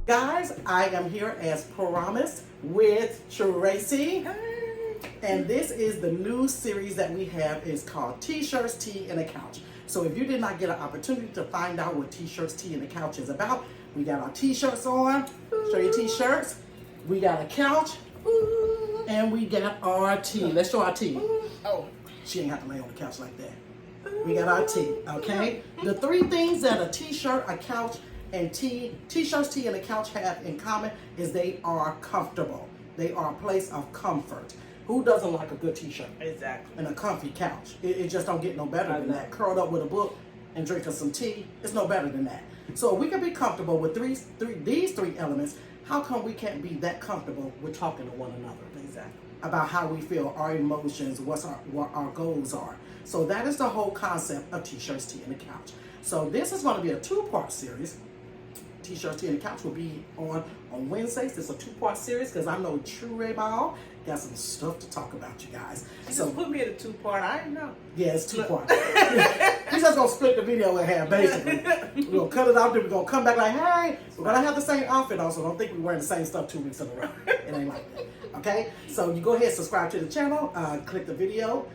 Guys, I am here as promised with Tracey. And this is the new series that we have. It's called T-Shirts, Tea, and a Couch. So if you did not get an opportunity to find out what T-Shirts, Tea, and a Couch is about, we got our T-shirts on. Show your T-shirts. We got a couch. And we got our tea. Let's show our tea. Oh, she ain't have to lay on the couch like that. We got our tea, okay? The three things that a T-shirt, a couch, and T-shirts, tea, and a couch have in common is they are comfortable. They are a place of comfort. Who doesn't like a good T-shirt? Exactly. And a comfy couch. It just don't get no better than that. Curled up with a book and drinking some tea, it's no better than that. So we can be comfortable with these three elements. How come we can't be that comfortable with talking to one another? Exactly. About how we feel, our emotions, what our goals are. So that is the whole concept of T-shirts, tea, and a couch. So this is going to be a two-part series. T-shirts, tea, and a couch will be on Wednesdays. It's a two-part series because I know True Ray Ball got some stuff to talk about, you guys. She just put me in a two-part. I didn't know. Yeah, it's two-part. He's just gonna split the video in half, basically. We're gonna cut it out, then we're gonna come back like, hey, we're gonna have the same outfit on, so don't think we're wearing the same stuff 2 weeks in a row. It ain't like that. Okay? So you go ahead and subscribe to the channel, click the video,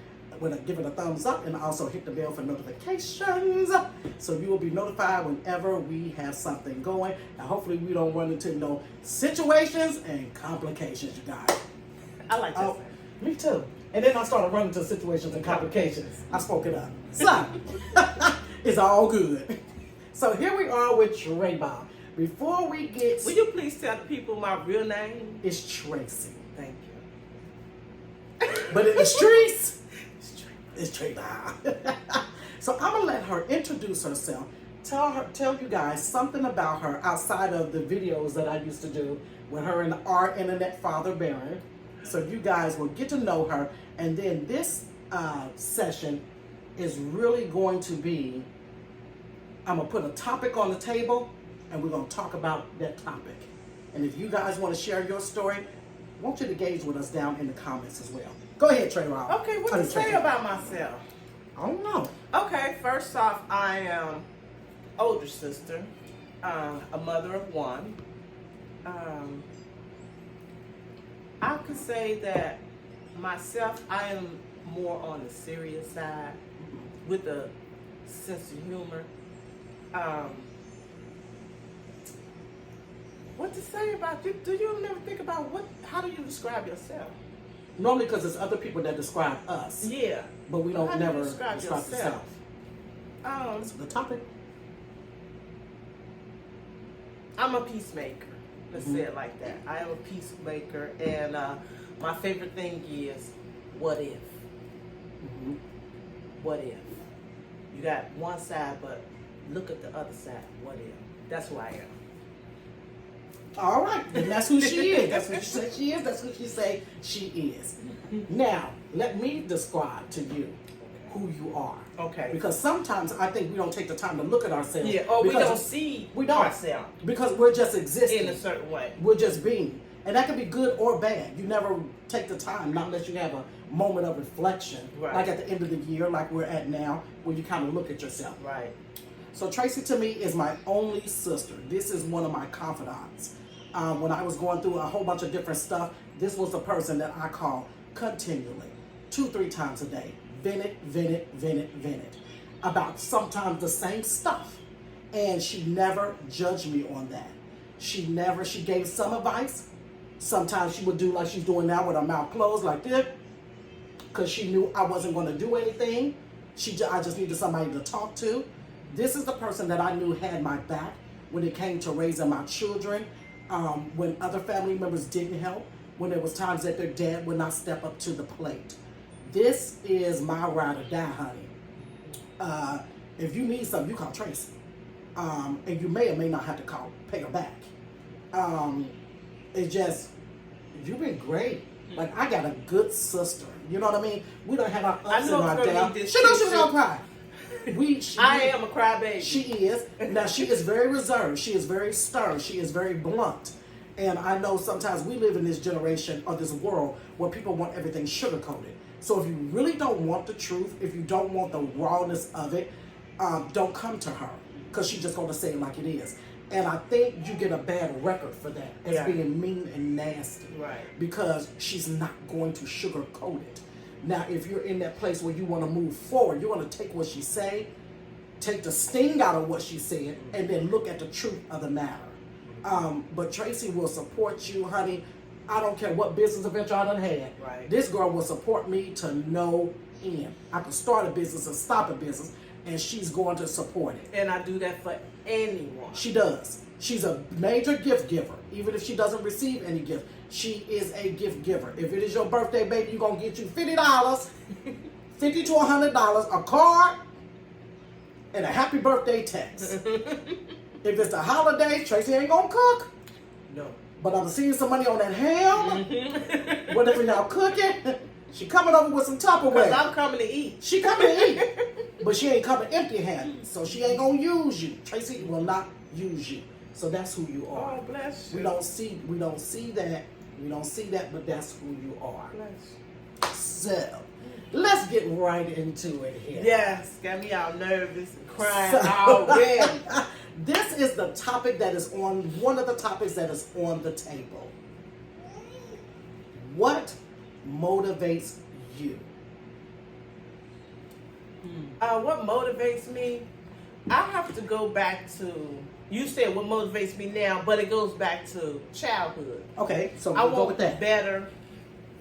give it a thumbs up, and also hit the bell for notifications, so you will be notified whenever we have something going, and hopefully we don't run into no situations and complications, you guys. I like that. Me too. And then I started running into situations and complications. I spoke it up. So, it's all good. So here we are with Trey Bob. Before we get... Will you please tell the people my real name? It's Tracey. Thank you. But in the streets, it's Trey Bob. So I'm going to let her introduce herself. Tell you guys something about her outside of the videos that I used to do with her and our internet father, Baron. So you guys will get to know her. And then this session is really going to be, I'm going to put a topic on the table and we're going to talk about that topic. And if you guys want to share your story, I want you to engage with us down in the comments as well. Go ahead, Trey Rob. Okay, what to say about myself? I don't know. Okay, first off, I am older sister, a mother of one. I could say that myself, I am more on the serious side with a sense of humor. What to say about you? Do you never think about how do you describe yourself? Normally because it's other people that describe us. Yeah. But we don't never describe yourself. That's the topic. I'm a peacemaker. Let's say it like that. I am a peacemaker, and my favorite thing is, what if? Mm-hmm. What if? You got one side, but look at the other side. What if? That's who I am. All right, and that's who she is. That's what she said she is. That's who she say she is. Now, let me describe to you who you are. Okay. Because sometimes I think we don't take the time to look at ourselves. Yeah. Or we don't see ourselves because we're just existing in a certain way. We're just being, and that can be good or bad. You never take the time, not unless you have a moment of reflection, right. Like at the end of the year, like we're at now, where you kind of look at yourself. Right. So Tracey to me is my only sister. This is one of my confidants. When I was going through a whole bunch of different stuff, this was the person that I called continually, 2-3 times a day. Vented about sometimes the same stuff. And she never judged me on that. She gave some advice. Sometimes she would do like she's doing now with her mouth closed like this, because she knew I wasn't going to do anything. I just needed somebody to talk to. This is the person that I knew had my back when it came to raising my children, when other family members didn't help, when there was times that their dad would not step up to the plate. This is my ride or die, honey. If you need something, you call Tracey. And you may or may not have to pay her back. It's just, you've been great. Like, I got a good sister. You know what I mean? We don't have our ups and our downs. She knows she's gonna cry. I am a crybaby. She is. Now, she is very reserved. She is very stern. She is very blunt. And I know sometimes we live in this generation or this world where people want everything sugar-coated. So if you really don't want the truth, if you don't want the rawness of it, don't come to her, because she's just going to say it like it is. And I think you get a bad record for that as Yeah. being mean and nasty. Right. Because she's not going to sugarcoat it. Now, if you're in that place where you want to move forward, you're going to take what she say, take the sting out of what she said, and then look at the truth of the matter. But Tracey will support you, honey. I don't care what business adventure I done had. Right. This girl will support me to no end. I can start a business and stop a business, and she's going to support it. And I do that for anyone. She does. She's a major gift giver. Even if she doesn't receive any gift, she is a gift giver. If it is your birthday, baby, you're going to get you $50, $50 to $100, a card, and a happy birthday text. If it's a holiday, Tracey ain't going to cook. No. But I'm seeing some money on that ham. Whatever y'all cooking, she coming over with some Tupperware. Because I'm coming to eat. She coming to eat. But she ain't coming empty-handed. So she ain't going to use you. Tracey will not use you. So that's who you are. Oh, bless you. We don't see that. We don't see that, but that's who you are. Bless you. So, let's get right into it here. Yes, got me all nervous and crying So- already. This is the topic that is on, one of the topics that is on the table. What motivates you? What motivates me? I have to go back to, you said what motivates me now, but it goes back to childhood. Okay, so I we'll go want with that. better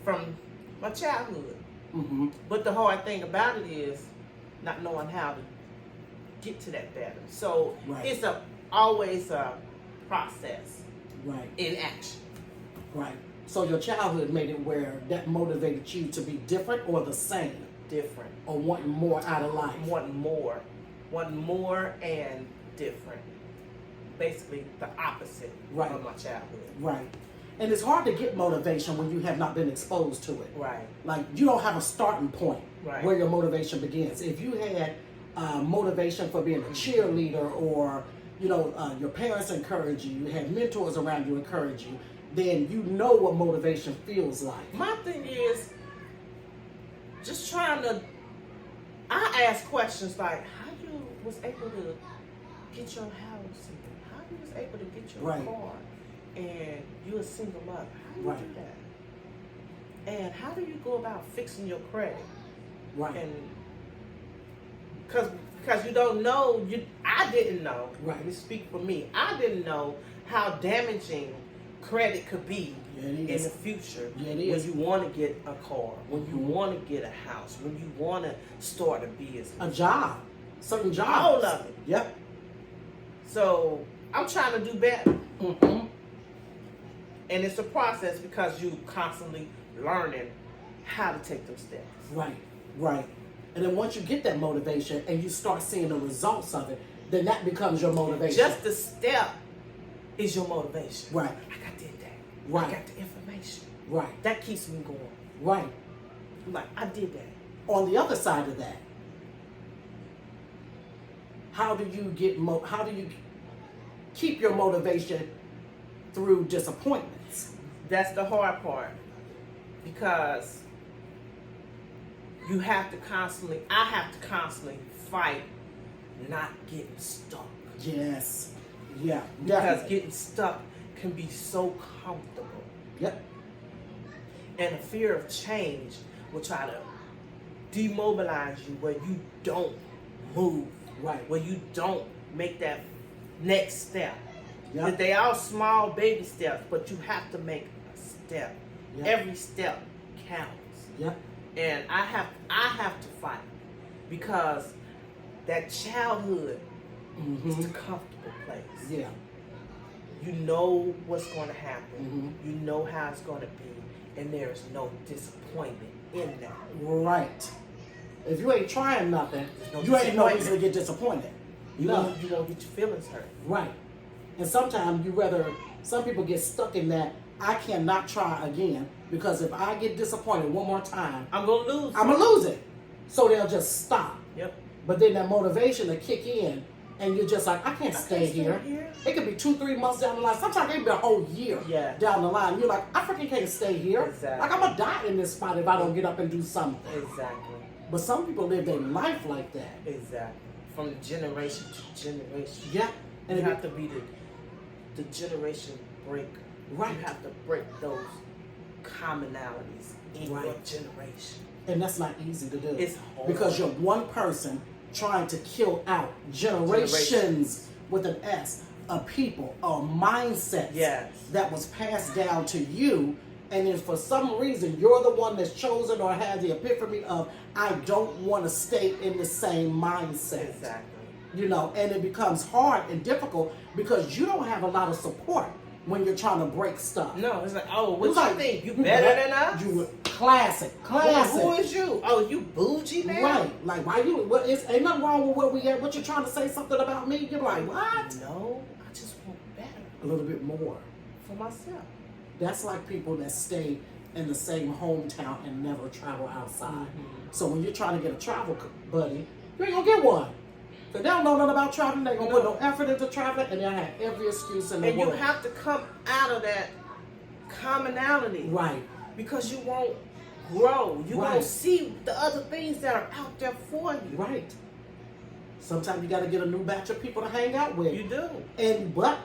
from my childhood. Mm-hmm. But the hard thing about it is not knowing how to get to that better. So Right. it's always a process Right, in action. right. So your childhood made it where that motivated you to be different or the same, Different. or wanting more out of life. Wanting more and different. Basically the opposite Right. of my childhood. Right. And it's hard to get motivation when you have not been exposed to it. Right. Like, you don't have a starting point Right. where your motivation begins. If you had motivation for being a cheerleader, or your parents encourage you, you had mentors around you encourage you, then you know what motivation feels like. My thing is just trying to, I ask questions like, how you was able to get your house, and how you was able to get your Right. car, and you a single mother, how do you Right. do that? And how do you go about fixing your credit? Right. And because you don't know, I didn't know. Right. Let me speak for me. I didn't know how damaging credit could be Yeah, it in is. the future. Yeah, it when is. you want to get a car, when you want to get a house, when you want to start a business, A job. Certain jobs. all of it. Yep. So I'm trying to do better, Mm-hmm. and it's a process because you constantly learning how to take them steps. Right. Right. And then once you get that motivation and you start seeing the results of it, then that becomes your motivation. Just the step is your motivation. Right. I did that. Right. I got the information. Right. That keeps me going. Right. I'm like, I did that. On the other side of that, how do you keep your motivation through disappointments? That's the hard part, because I have to constantly fight not getting stuck. Yes. Yeah. Because Definitely. getting stuck can be so comfortable. Yep. And the fear of change will try to demobilize you where you don't move, Right. where you don't make that next step. Yep. That they are small baby steps, but you have to make a step. Yep. Every step counts. Yep. And I have to fight, because that childhood is the comfortable place. Yeah. You know what's going to happen. Mhm. You know how it's going to be, and there is no disappointment in that. Right. If you ain't trying nothing, There's no you ain't no disappointment. reason to get disappointed. You No. won't get your feelings hurt. Right. And sometimes some people get stuck in that, I cannot try again, because if I get disappointed one more time, I'm going to lose. I'm going to lose it. So they'll just stop. Yep. But then that motivation to kick in, and you're just like, I can't stay here. It could be 2-3 months down the line. Sometimes it could be a whole year Yeah. down the line. You're like, I freaking can't stay here. Exactly. Like, I'm going to die in this spot if I don't get up and do something. Exactly. But some people live their life like that. Exactly. From generation to generation. Yeah. And You if have to be the generation break. Right. You have to break those commonalities in your Right. generation. And that's not easy to do. It's hard. Because you're one person trying to kill out generations with an S of people, of mindsets Yes. that was passed down to you. And then for some reason, you're the one that's chosen or had the epiphany of, I don't want to stay in the same mindset. Exactly. You know, and it becomes hard and difficult because you don't have a lot of support when you're trying to break stuff. No, it's like, oh, what It's you like, think? You better than us? You classic. Who is you? Oh, you bougie now? Right. Like, why you, ain't nothing wrong with where we at. What you trying to say something about me? You're like, what? No, I just want better A little bit more. for myself. That's like people that stay in the same hometown and never travel outside. Mm-hmm. So when you're trying to get a travel buddy, you ain't gonna get one. Because they don't know nothing about traveling, they gonna put no effort into traveling, and they'll have every excuse in the And world. you have to come out of that commonality. Right. Because you won't grow. You Right. won't see the other things that are out there for you. Right. Sometimes you got to get a new batch of people to hang out with. You do. And before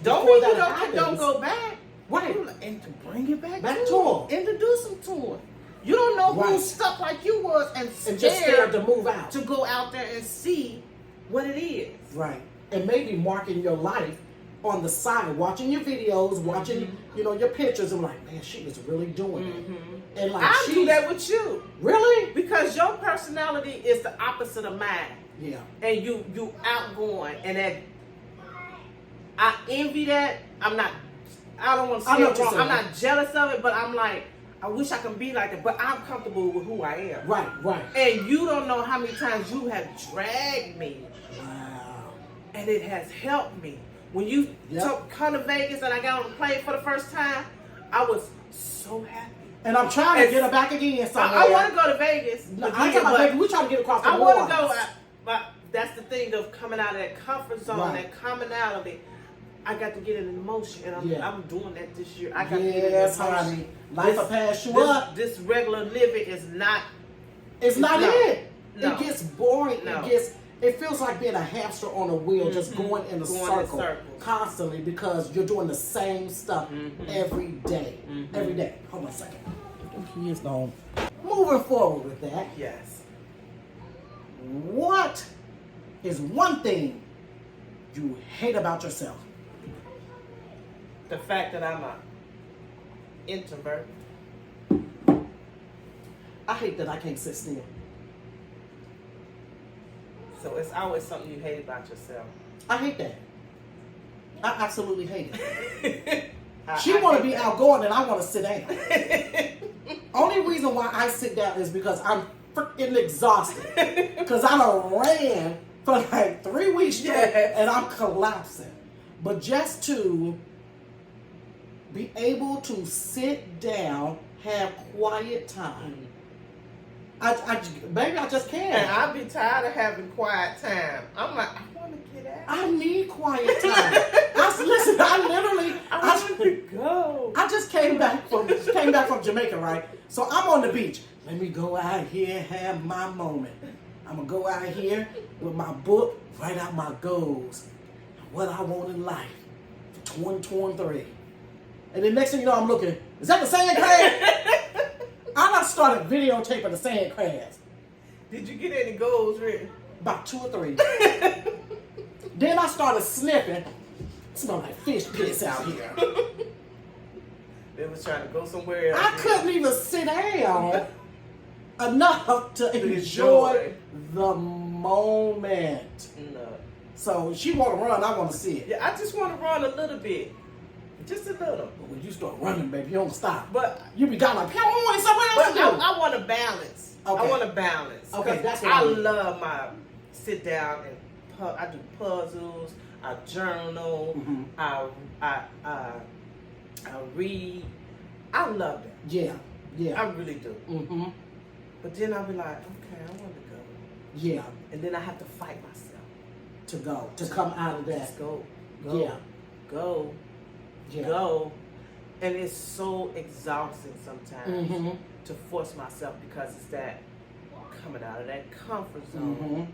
Don't mean that you don't, happens, don't go back. Right. And to bring it back Back to to them. Introduce them to them. You don't know Right. who's stuck like you was and just scared to move out. to go out there and see what it is. Right. And maybe marking your life on the side, watching your videos, watching, you know, your pictures, and like, man, she is really doing it. And like, I do that with you. Really? Because your personality is the opposite of mine. Yeah. And you outgoing, and that I envy that. I don't want to I say know it what you're wrong. I'm saying. not jealous of it, but I'm like, I wish I could be like that. But I'm comfortable with who I am. Right, right. And you don't know how many times you have dragged me, Wow. and it has helped me. When you come to Vegas and I got on the plane for the first time, I was so happy. And I'm trying to get her back again somewhere. I want to go to Vegas. No, I'm talking about Vegas. We're trying to get across the I board. want to go, but that's the thing of coming out of that comfort zone, Right. that commonality. I got to get it in motion, and I'm doing that this year. I got to get it in Yes, motion. honey. Life will pass you up. This regular living is not. It's not it. No. It gets boring. No. It feels like being a hamster on a wheel, just going in a circle circles. constantly because you're doing the same stuff every day. Every day. Hold on a second. He is gone. Moving forward with that, Yes. what is one thing you hate about yourself? The fact that I'm an introvert. I hate that I can't sit still. So it's always something you hate about yourself. I hate that. I absolutely hate it. She I want to hate be that. outgoing and I want to sit down. Only reason why I sit down is because I'm freaking exhausted. Because I done ran for like 3 weeks straight and I'm collapsing. But just to be able to sit down, have quiet time. Baby, I just can't. And I be tired of having quiet time. I'm like, I want to get out. I need quiet time. I want to go. I just came back from Jamaica, right? So I'm on the beach. Let me go out here, have my moment. I'm gonna go out here with my book, write out my goals, what I want in life for 2023. And then next thing you know, I'm looking. Is that the sand crab? I done started videotaping the sand crabs. Did you get any goals written? About 2 or 3. Then I started sniffing. Smell like fish piss out here. They was trying to go somewhere else. I couldn't even sit down enough to enjoy the moment. No. So she want to run, I want to sit. Yeah, I just want to run a little bit. Just a little. But when you start running, baby, you don't stop. But You be down like, I want somewhere else to do. I want to balance. Okay. I want to balance. Okay, 'Cause that's what I I mean. love my sit down and I do puzzles. I journal. Mhm. I read. I love that. Yeah, yeah. I really do. Mm-hmm. But then I'll be like, okay, I want to go. Yeah, And then I have to fight myself. to come out of that. Just go. Yeah, Go. yeah. Go. And it's so exhausting sometimes Mm-hmm. to force myself because it's that coming out of that comfort zone. Mm-hmm.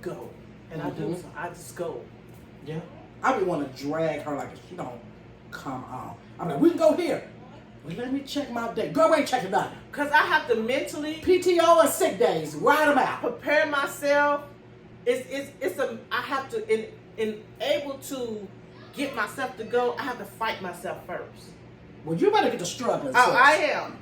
Go. And I do. Mhm. So I just go. Yeah. I be want to drag her like she don't come on. I'm like, we can go here. Well, let me check my day. Go away and check it out. Because I have to mentally PTO and sick days, write them out. prepare myself. I have to able to get myself to go. I have to fight myself first. Well, you better get to struggling. Oh, sis. I am.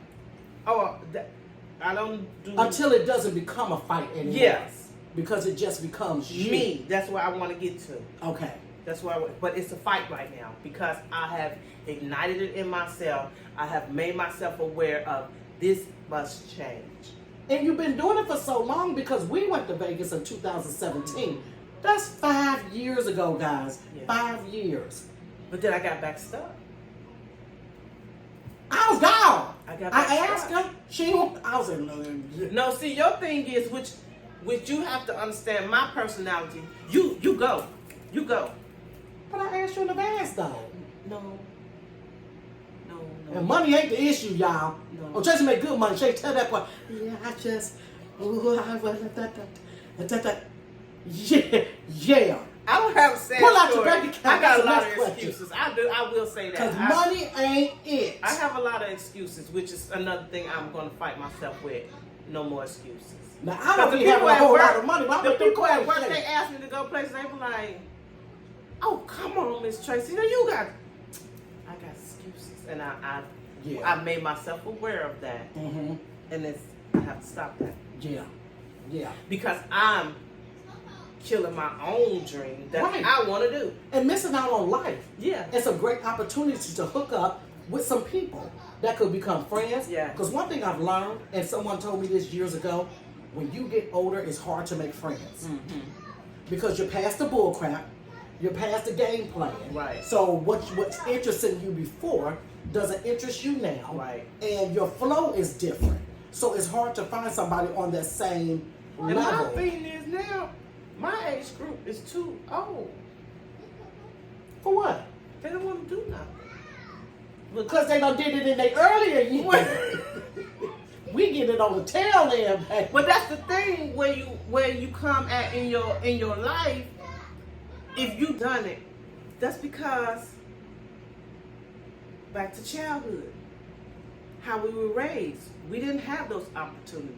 I don't do until it doesn't become a fight anymore. Yes, because it just becomes you. me. That's where I want to get to. Okay. That's why, but it's a fight right now because I have ignited it in myself. I have made myself aware of this must change. And you've been doing it for so long because we went to Vegas in 2017. That's 5 years ago, guys. Yeah. 5 years. But then I got back stuck. I was gone. I asked her. She. I was in no. No, see, your thing is which you have to understand. My personality. You go. But I asked you in advance, though. No. And money ain't the issue, y'all. No. Oh, Tracey make good money. She tell that part. Yeah, I just. Yeah. I don't have a sad Pull out story. your bank account. I got a That's lot the of next excuses. I do. I will say that. Because money ain't it. I have a lot of excuses, which is another thing I'm going to fight myself with. No more excuses. Now, I don't be having a whole lot of money, but the I'm going people at work, to they ask me to go places, they be like, oh, come on, Miss Tracey. I got excuses. And I made myself aware of that. Mm-hmm. And I have to stop that. Yeah. Because I'm killing my own dream that I want to do. And missing out on life. Yeah. It's a great opportunity to hook up with some people that could become friends. Yeah. Because one thing I've learned, and someone told me this years ago, when you get older, it's hard to make friends. Mm-hmm. Because you're past the bull crap, you're past the game plan. Right. So what's interesting you before doesn't interest you now. Right. And your flow is different. So it's hard to find somebody on that same And level. my thing is now, my age group is too old. For what? They don't want to do nothing. Because they done did it in their earlier years. We get it on the tail end, baby. But that's the thing where you come at in your life. If you done it, that's because back to childhood, how we were raised. We didn't have those opportunities.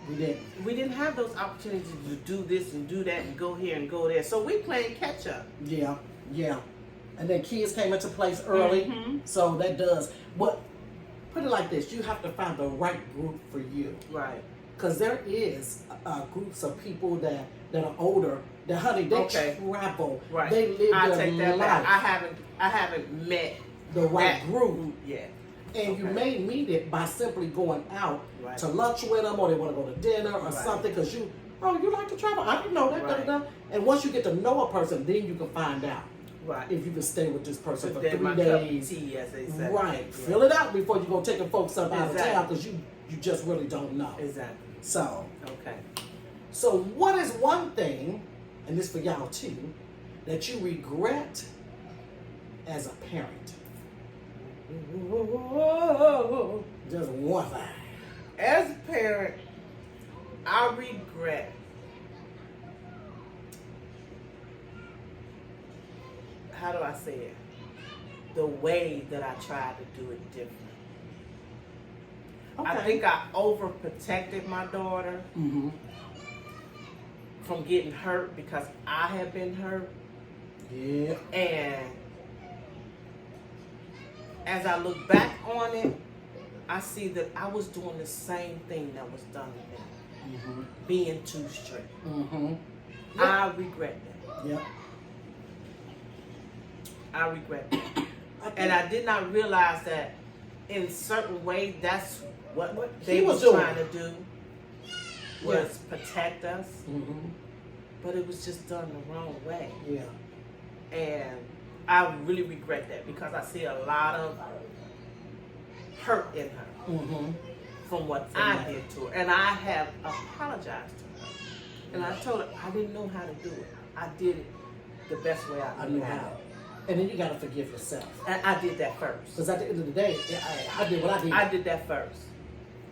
We didn't have those opportunities to do this and do that and go here and go there. So we playing catch up. Yeah. And then kids came into place early, Mm-hmm. so that does. But put it like this: you have to find the right group for you. Right. Because there is groups of people that are older. That honey, they travel. Right. They live I their take that life. back. I haven't met the right that group. yet. And you may meet it by simply going out Right. to lunch with them, or they want to go to dinner or something. Because you like to travel. I didn't know that. Right. Da, da, da. And once you get to know a person, then you can find out Right. if you can stay with this person for Then 3 my cup of days. tea, as they say. Right. Yeah. Fill it out before you go taking folks up out of Exactly. town, because you just really don't know. Exactly. So Okay. what is one thing, and this for y'all too, that you regret as a parent? Just one thing. As a parent, I regret how do I say it? The way that I tried to do it different. Okay. I think I overprotected my daughter Mm-hmm. from getting hurt because I had been hurt. Yeah. And as I look back on it, I see that I was doing the same thing that was done to me. Mm-hmm. Being too strict. Mm-hmm. I regret that. Yep. I regret that. And I did not realize that in certain way that's what they he was was trying to do was protect us. Mm-hmm. But it was just done the wrong way. Yeah. And I really regret that because I see a lot of hurt in her Mm-hmm. from what I did to her. And I have apologized to her. And I told her I didn't know how to do it. I did it the best way I I knew how. And then you got to forgive yourself. And I did that first. Because at the end of the day, I did what I did. I did that first.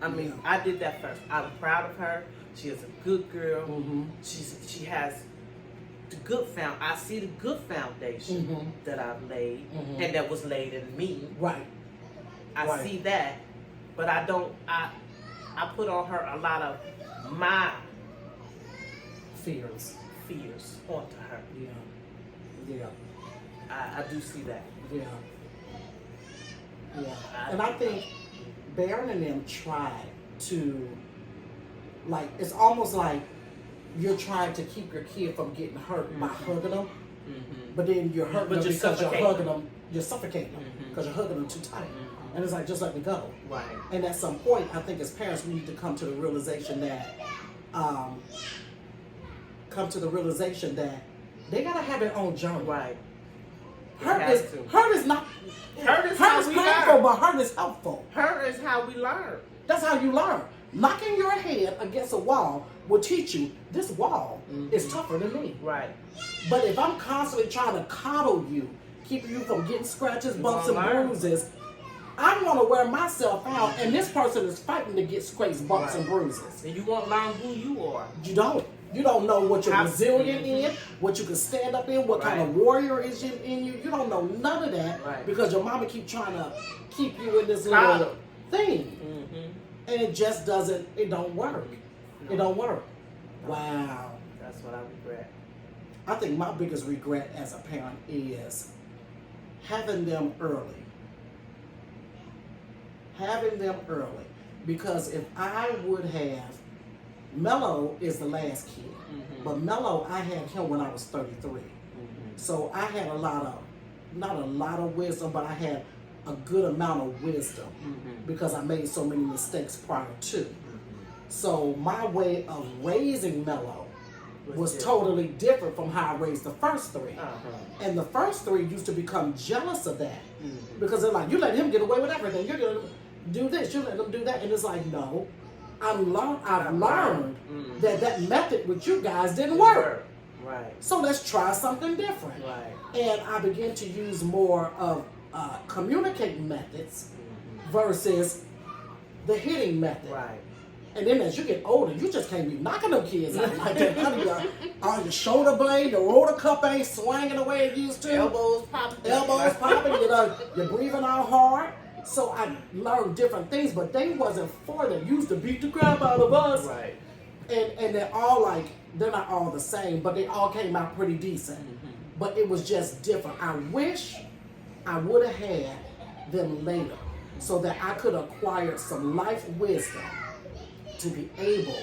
I did that first. I'm proud of her. She is a good girl. Mm-hmm. She has I see the good foundation that I've laid and that was laid in me. Right. I see that, but I don't. I put on her a lot of my fears onto her. Yeah. I do see that. Yeah. And I think Baron and them tried to, like, it's almost like you're trying to keep your kid from getting hurt by hugging them, but then you're hurting them because you're hugging them, you're suffocating them because you're hugging them too tight. And it's like, just let me go. Right. And at some point, I think as parents, we need to come to the realization that, they gotta have their own journey. Right. Hurt is not. Hurt is Hurt is painful, but hurt is helpful. Hurt is how we learn. That's how you learn. Knocking your head against a wall will teach you this wall is tougher than me. Right. But if I'm constantly trying to coddle you, keeping you from getting scratches, bumps, and bruises, I'm going to wear myself out, and this person is fighting to get scrapes, bumps, and bruises. And you won't learn who you are. You don't. You don't know what you're resilient in, what you can stand up in, what kind of warrior is in you. You don't know none of that because your mama keep trying to keep you in this little thing. And it just doesn't, it don't work. No. It don't work. No. Wow. That's what I regret. I think my biggest regret as a parent is having them early. Because if I would have, Mello is the last kid, but Mello, I had him when I was 33. So I had not a lot of wisdom, but I had a good amount of wisdom because I made so many mistakes prior to. So my way of raising Mello was totally different from how I raised the first three. And the first three used to become jealous of that because they're like, you let him get away with everything. You're going to do this, you let them do that. And it's like, no, I've learned that method with you guys didn't work. Right. So let's try something different. Right. And I began to use more of communicating methods versus the hitting method. Right. And then as you get older, you just can't be knocking them kids out like that. Honey, on your shoulder blade, the roller cup ain't swinging the way it used to. Elbows popping. You're breathing out hard. So I learned different things, but they wasn't for them. Used to beat the crap out of us. Right. And they're all like, they're not all the same, but they all came out pretty decent. But it was just different. I wish I would have had them later so that I could acquire some life wisdom to be able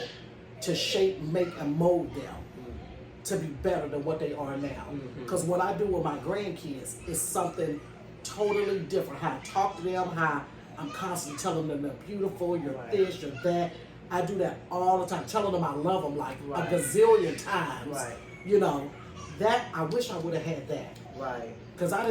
to shape, make, and mold them to be better than what they are now. Because what I do with my grandkids is something totally different. How I talk to them, how I'm constantly telling them they're beautiful, you're this, you're that. I do that all the time, telling them I love them like a gazillion times. Right. You know, that, I wish I would have had that. Right. Because I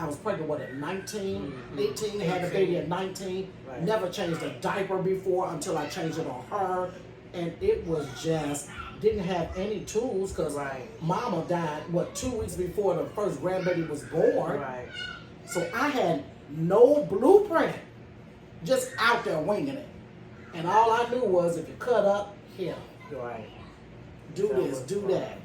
was pregnant, at 19, 18, had a baby at 19. Right. Never changed a diaper before until I changed it on her. And it was just, didn't have any tools because mama died, 2 weeks before the first grandbaby was born. Right. So I had no blueprint, just out there winging it. And all I knew was if you cut up, hit. Right. Do this, do that.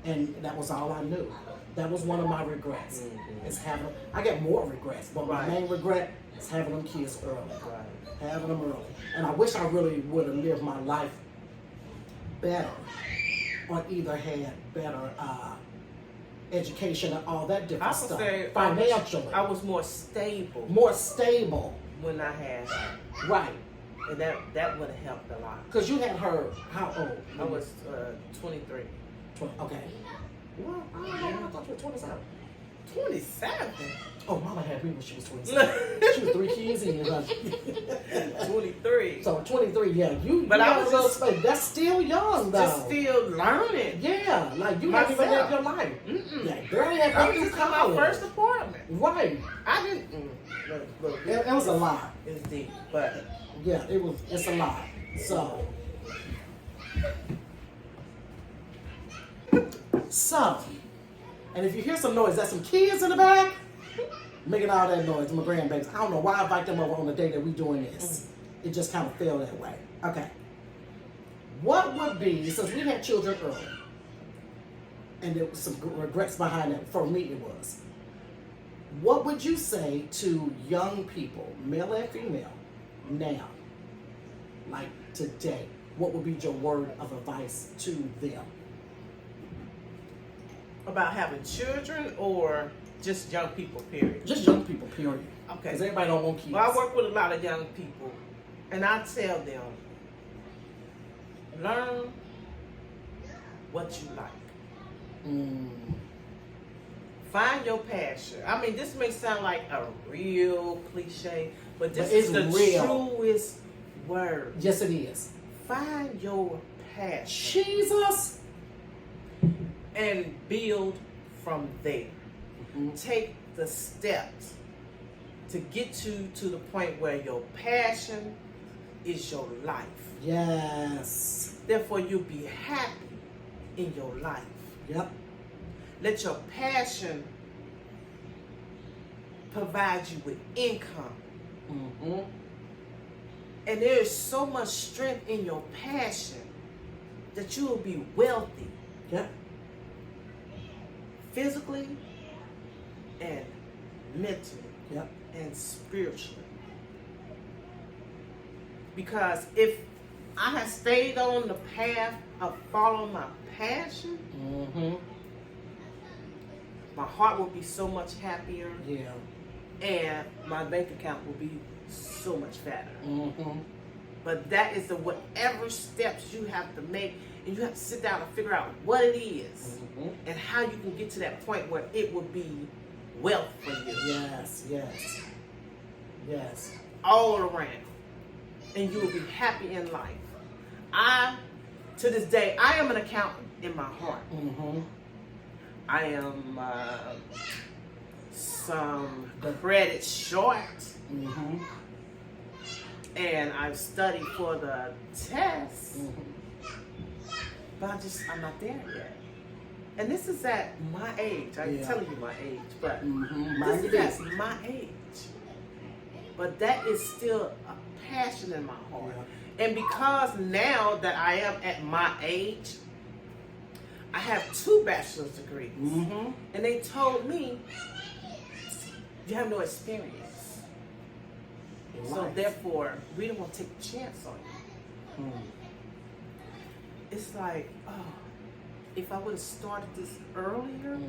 And that was all I knew. That was one of my regrets. Is having, I get more regrets, but my main regret is having them kids early. Right. Having them early. And I wish I really would have lived my life better, or either had better education and all that different stuff. Say financially. I was more stable. More stable. When I had her. Right. And that would have helped a lot. Because you had her, how old? I was 23. Okay. Well, I thought you were 27. 27? Oh, mama had me when she was 27. She was 3 kids in. 23. So 23, yeah. But I was just, that's still young, though. Just still learning. Yeah, like you haven't even lived your life. Yeah, barely had gone through college. My first apartment. Right. I didn't. It was a lot. It's deep, but yeah, it's a lot. So, and if you hear some noise, that's some kids in the back making all that noise. My grandbabies. I don't know why I invite them over on the day that we doing this. It just kind of fell that way. Okay. What would be, since we had children early, and there was some regrets behind it. For me, it was. What would you say to young people, male and female, now, like today? What would be your word of advice to them? About having children or just young people, period? Just young people, period. Okay. Because everybody don't want kids. Well, I work with a lot of young people, and I tell them, learn what you like. Find your passion. I mean, this may sound like a real cliche, but this is the truest word. Yes, it is. Find your passion. Jesus. And build from there. Take the steps to get you to the point where your passion is your life. Yes. Therefore, you'll be happy in your life. Yep. Let your passion provide you with income. And there is so much strength in your passion that you will be wealthy. Yep. Physically and mentally. Yep. And spiritually. Because if I had stayed on the path of following my passion, my heart would be so much happier. Yeah. And my bank account will be so much fatter. But that is the whatever steps you have to make, and you have to sit down and figure out what it is and how you can get to that point where it will be wealth for you. Yes, yes, yes. All around. And you will be happy in life. To this day, I am an accountant in my heart. I am some credit short. And I've studied for the test. But I'm not there yet. And this is at my age. I'm telling you my age, but this is at my age. But that is still a passion in my heart. And because now that I am at my age, I have 2 bachelor's degrees. And they told me, you have no experience. So therefore, we don't want to take a chance on you. It's like, if I would have started this earlier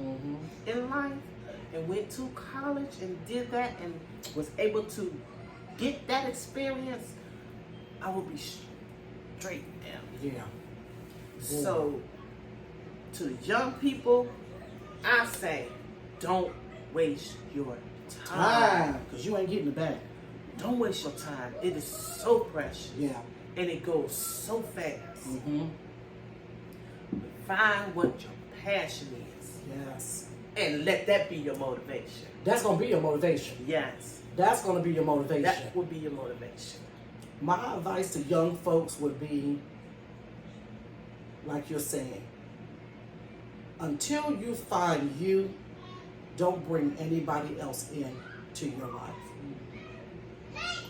in life and went to college and did that and was able to get that experience, I would be straight now. Yeah. So, to the young people, I say, don't waste your time. Because you ain't getting it back. Don't waste your time. It is so precious. Yeah. And it goes so fast. Find what your passion is. Yes. And let that be your motivation. That's going to be your motivation. Yes. That's going to be your motivation. That would be your motivation. My advice to young folks would be, like you're saying, until you find you, don't bring anybody else in to your life.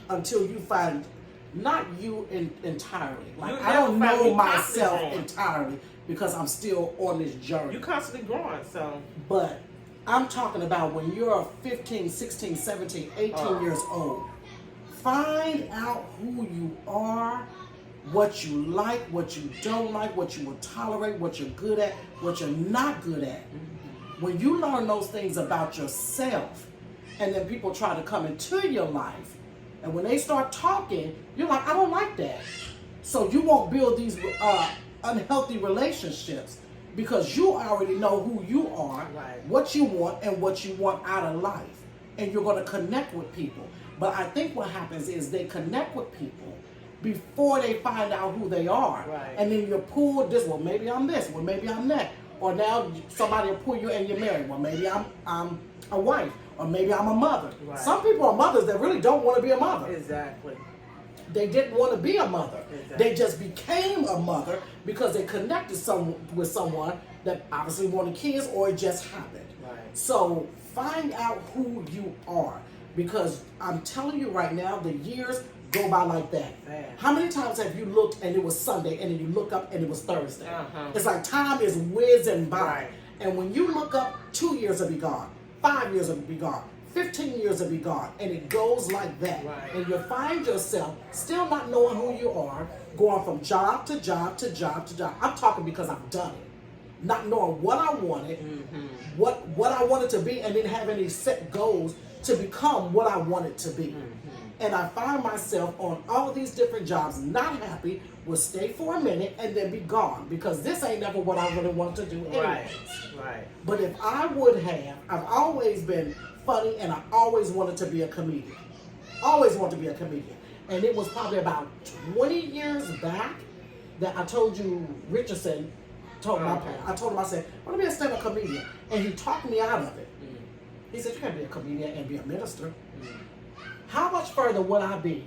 Until you find not you entirely. Like I don't know myself entirely because I'm still on this journey. You're constantly growing, so. But I'm talking about when you're 15, 16, 17, 18 years old. Find out who you are, what you like, what you don't like, what you will tolerate, what you're good at, what you're not good at. When you learn those things about yourself, and then people try to come into your life, and when they start talking, you're like, I don't like that. So you won't build these unhealthy relationships because you already know who you are, what you want, and what you want out of life. And you're going to connect with people. But I think what happens is they connect with people before they find out who they are. And then you're pulled this, well, maybe I'm this, well, maybe I'm that. Or now somebody will pull you and you're married. Well, maybe I'm a wife. Or maybe I'm a mother. Some people are mothers that really don't want to be a mother. Exactly. They didn't want to be a mother. Exactly. They just became a mother because they connected with someone that obviously wanted kids, or it just happened. So find out who you are, because I'm telling you right now, the years go by like that. How many times have you looked and it was Sunday, and then you look up and it was Thursday? It's like time is whizzing by. And when you look up, 2 years will be gone, 5 years will be gone, 15 years will be gone, and it goes like that. Right. And you find yourself still not knowing who you are, going from job to job to job to job. I'm talking because I've done it. Not knowing what I wanted, what I wanted to be, and didn't have any set goals to become what I wanted to be. And I find myself on all of these different jobs, not happy, will stay for a minute and then be gone because this ain't never what I really wanted to do anyways. Right. But if I would have, I've always been funny and I always wanted to be a comedian. Always wanted to be a comedian. And it was probably about 20 years back that I told you, Richardson told my parents, I told him, I said, I want to be a stand-up comedian. And he talked me out of it. He said, you can't be a comedian and be a minister. How much further would I be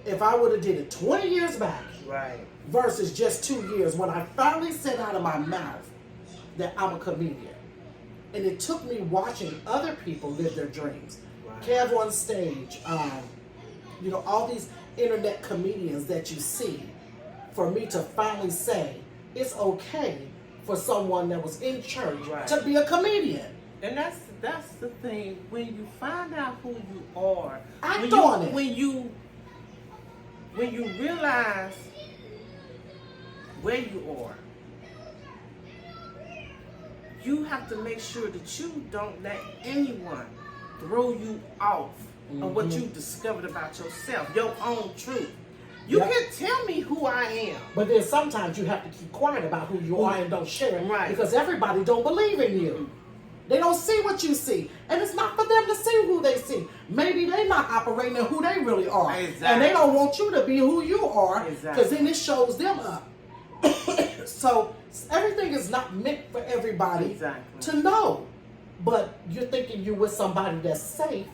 if I would have did it 20 years back versus just 2 years when I finally said out of my mouth that I'm a comedian? And it took me watching other people live their dreams. Kev on stage, you know, all these internet comedians that you see, for me to finally say it's okay for someone that was in church to be a comedian. And that's the thing. When you find out who you are, act on it. When you realize where you are, you have to make sure that you don't let anyone throw you off of what you discovered about yourself, your own truth. You can't tell me who I am. But then sometimes you have to keep quiet about who you are and don't share it because everybody don't believe in you. They don't see what you see. And it's not for them to see who they see. Maybe they're not operating in who they really are. Exactly. And they don't want you to be who you are because then it shows them up. So everything is not meant for everybody to know. But you're thinking you're with somebody that's safe,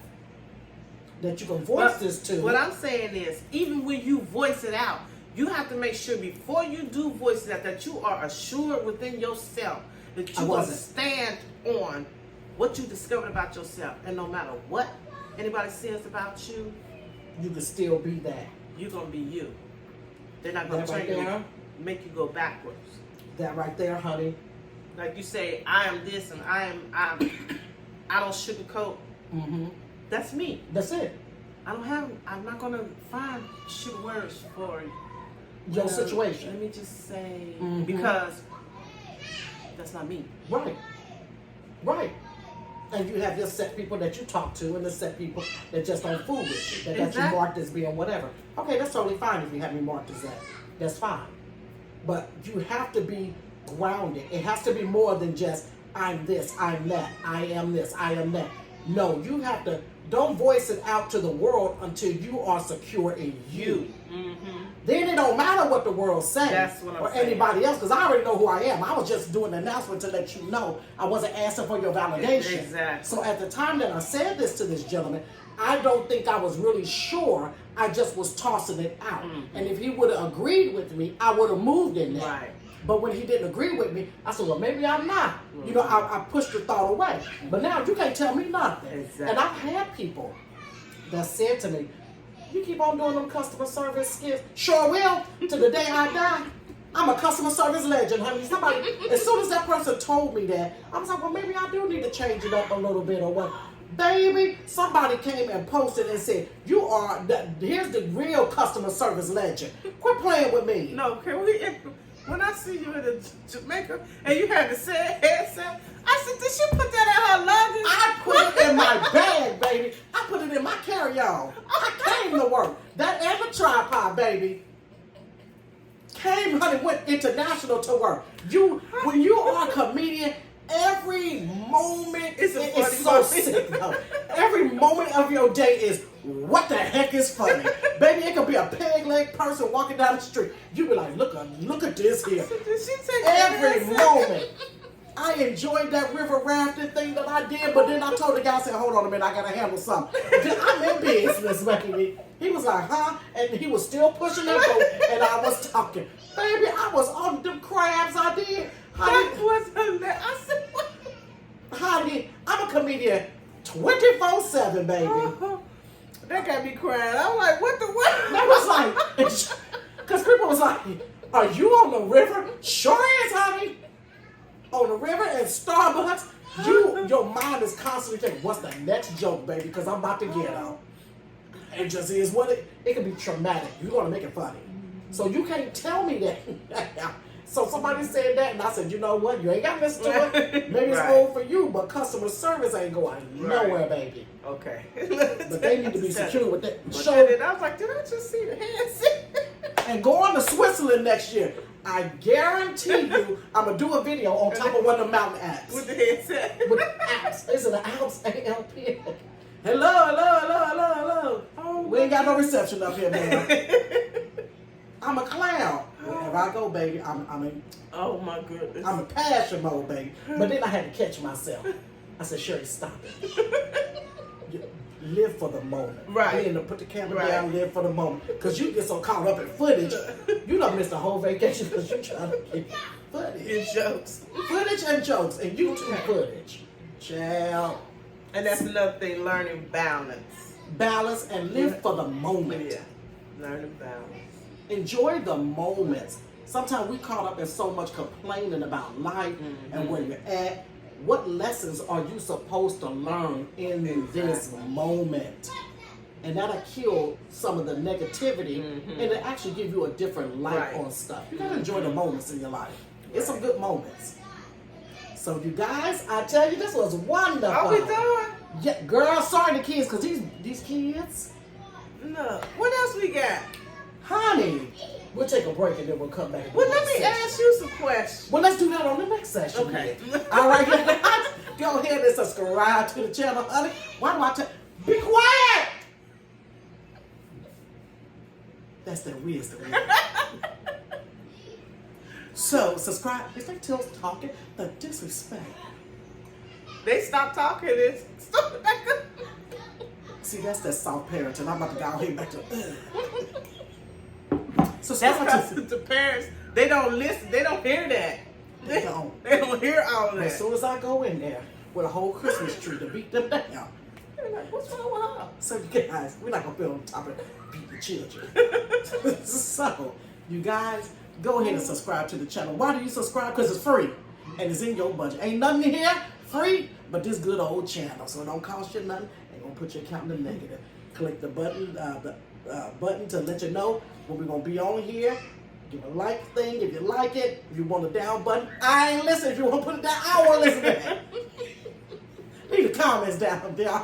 that you can voice this to. What I'm saying is, even when you voice it out, you have to make sure before you do voice it out that you are assured within yourself that you will stand on what you discovered about yourself. And no matter what anybody says about you, you can still be that. You're going to be you. They're not going to turn you, make you go backwards. That right there, honey. Like you say, I am this and I don't sugarcoat. That's me. That's it. I'm not going to find sugar words for your situation. Let me just say, because that's not me. Right. And you have your set people that you talk to and the set people that just don't fool with you. That got you marked as being whatever. Okay, that's totally fine if you have me marked as that. That's fine. But you have to be grounded. It has to be more than just, I'm this, I'm that, I am this, I am that. No, you have to, don't voice it out to the world until you are secure in you. Then it don't matter what the world says or anybody else, because I already know who I am. I was just doing an announcement to let you know I wasn't asking for your validation. So at the time that I said this to this gentleman, I don't think I was really sure. I just was tossing it out. And if he would have agreed with me, I would have moved in that. But when he didn't agree with me, I said, well, maybe I'm not. You know, I pushed the thought away. But now you can't tell me nothing. And I've had people that said to me, you keep on doing them customer service skills. Sure will, to the day I die. I'm a customer service legend, honey. Somebody, as soon as that person told me that, I was like, well, maybe I do need to change it up a little bit or what. Baby, somebody came and posted and said, you are, here's the real customer service legend. Quit playing with me. No, can we, when I see you in Jamaica and you had the headset, I said, did she put that in her luggage? I put it in my bag, baby. I put it in my carry-on. I came to work. That and the tripod, baby. Came, honey, went international to work. When you are a comedian, every moment is so sick, though. Every moment of your day is, what the heck is funny? Baby, it could be a peg-leg person walking down the street. You be like, look at this here. Every moment. I enjoyed that river rafting thing that I did, but then I told the guy, I said, hold on a minute, I gotta handle something. I'm in business, baby. He was like, huh? And he was still pushing that boat, and I was talking. Baby, I was on them crabs I did. That was hilarious. I said, what? Honey, I'm a comedian 24/7, baby. That got me crying. I'm like, what the what? That was like, because people was like, are you on the river? Sure is, honey. on the river and Starbucks, your mind is constantly thinking, what's the next joke, baby? Because I'm about to get out. It just is what it can be traumatic. You're going to make it funny. So you can't tell me that. So somebody said that, and I said, you know what? You ain't got to listen to it. Maybe it's old for you, but customer service ain't going nowhere, baby. Okay. But they need to be secure with that. And I was like, did I just see the hands? And going to Switzerland next year. I guarantee you, I'm going to do a video on top of one of the mountain apps. With the headset. With the Alps. Is it the Alps? A-L-P. Hello. Oh, we ain't got no reception up here, man. I'm a clown. Wherever I go, baby, I'm in. Oh my goodness. I'm in passion mode, baby. But then I had to catch myself. I said, Sherry, stop it. Live for the moment. Right. Put the camera down, live for the moment. Because you get so caught up in footage, you done missed the whole vacation because you're trying to get footage. And jokes. Footage and jokes. And YouTube footage. Child. And that's another thing, learning balance. Balance and live for the moment. Yeah. Learning balance. Enjoy the moments. Sometimes we caught up in so much complaining about life and where you're at. What lessons are you supposed to learn in this moment? And that'll kill some of the negativity and it'll actually give you a different light on stuff. You gotta enjoy the moments in your life. It's some good moments. So you guys, I tell you, this was wonderful. Are we done? Yeah, girl, sorry the kids, because these kids. No. What else we got? Honey, we'll take a break and then we'll come back. Well, let me ask you some questions. Well, let's do that on the next session. Okay. All right, go ahead and subscribe to the channel, honey. Why do I tell? Be quiet. That's their wisdom. So subscribe. Is they still talking? The disrespect. They stopped talking. It's See, that's that soft parenting. I'm about to go out here back to. That's because the parents, they don't listen. They don't hear that. They don't. They don't hear all that. As soon as I go in there with a whole Christmas tree to beat them down, they're like, what's wrong with her? so you guys, we're not gonna be on top of beat the children. So you guys, go ahead and subscribe to the channel. Why do you subscribe? Because it's free and it's in your budget. Ain't nothing in here free but this good old channel. So it don't cost you nothing. Ain't gonna put your account in the negative. Click the button, button to let you know when we're gonna be on here. Give a like thing if you like it. If you want a down button, I ain't listen. If you want to put it down, I won't listen to that. Leave the comments down there.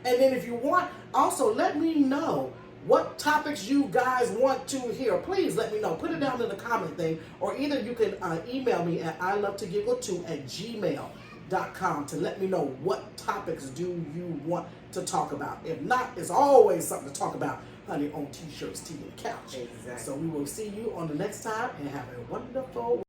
And then if you want, also let me know what topics you guys want to hear. Please let me know. Put it down in the comment thing. Or either you can email me at ilovetogiggle2@gmail.com to let me know what topics do you want to talk about. If not, it's always something to talk about, honey, on t-shirts, tea, and couch. Exactly. So we will see you on the next time and have a wonderful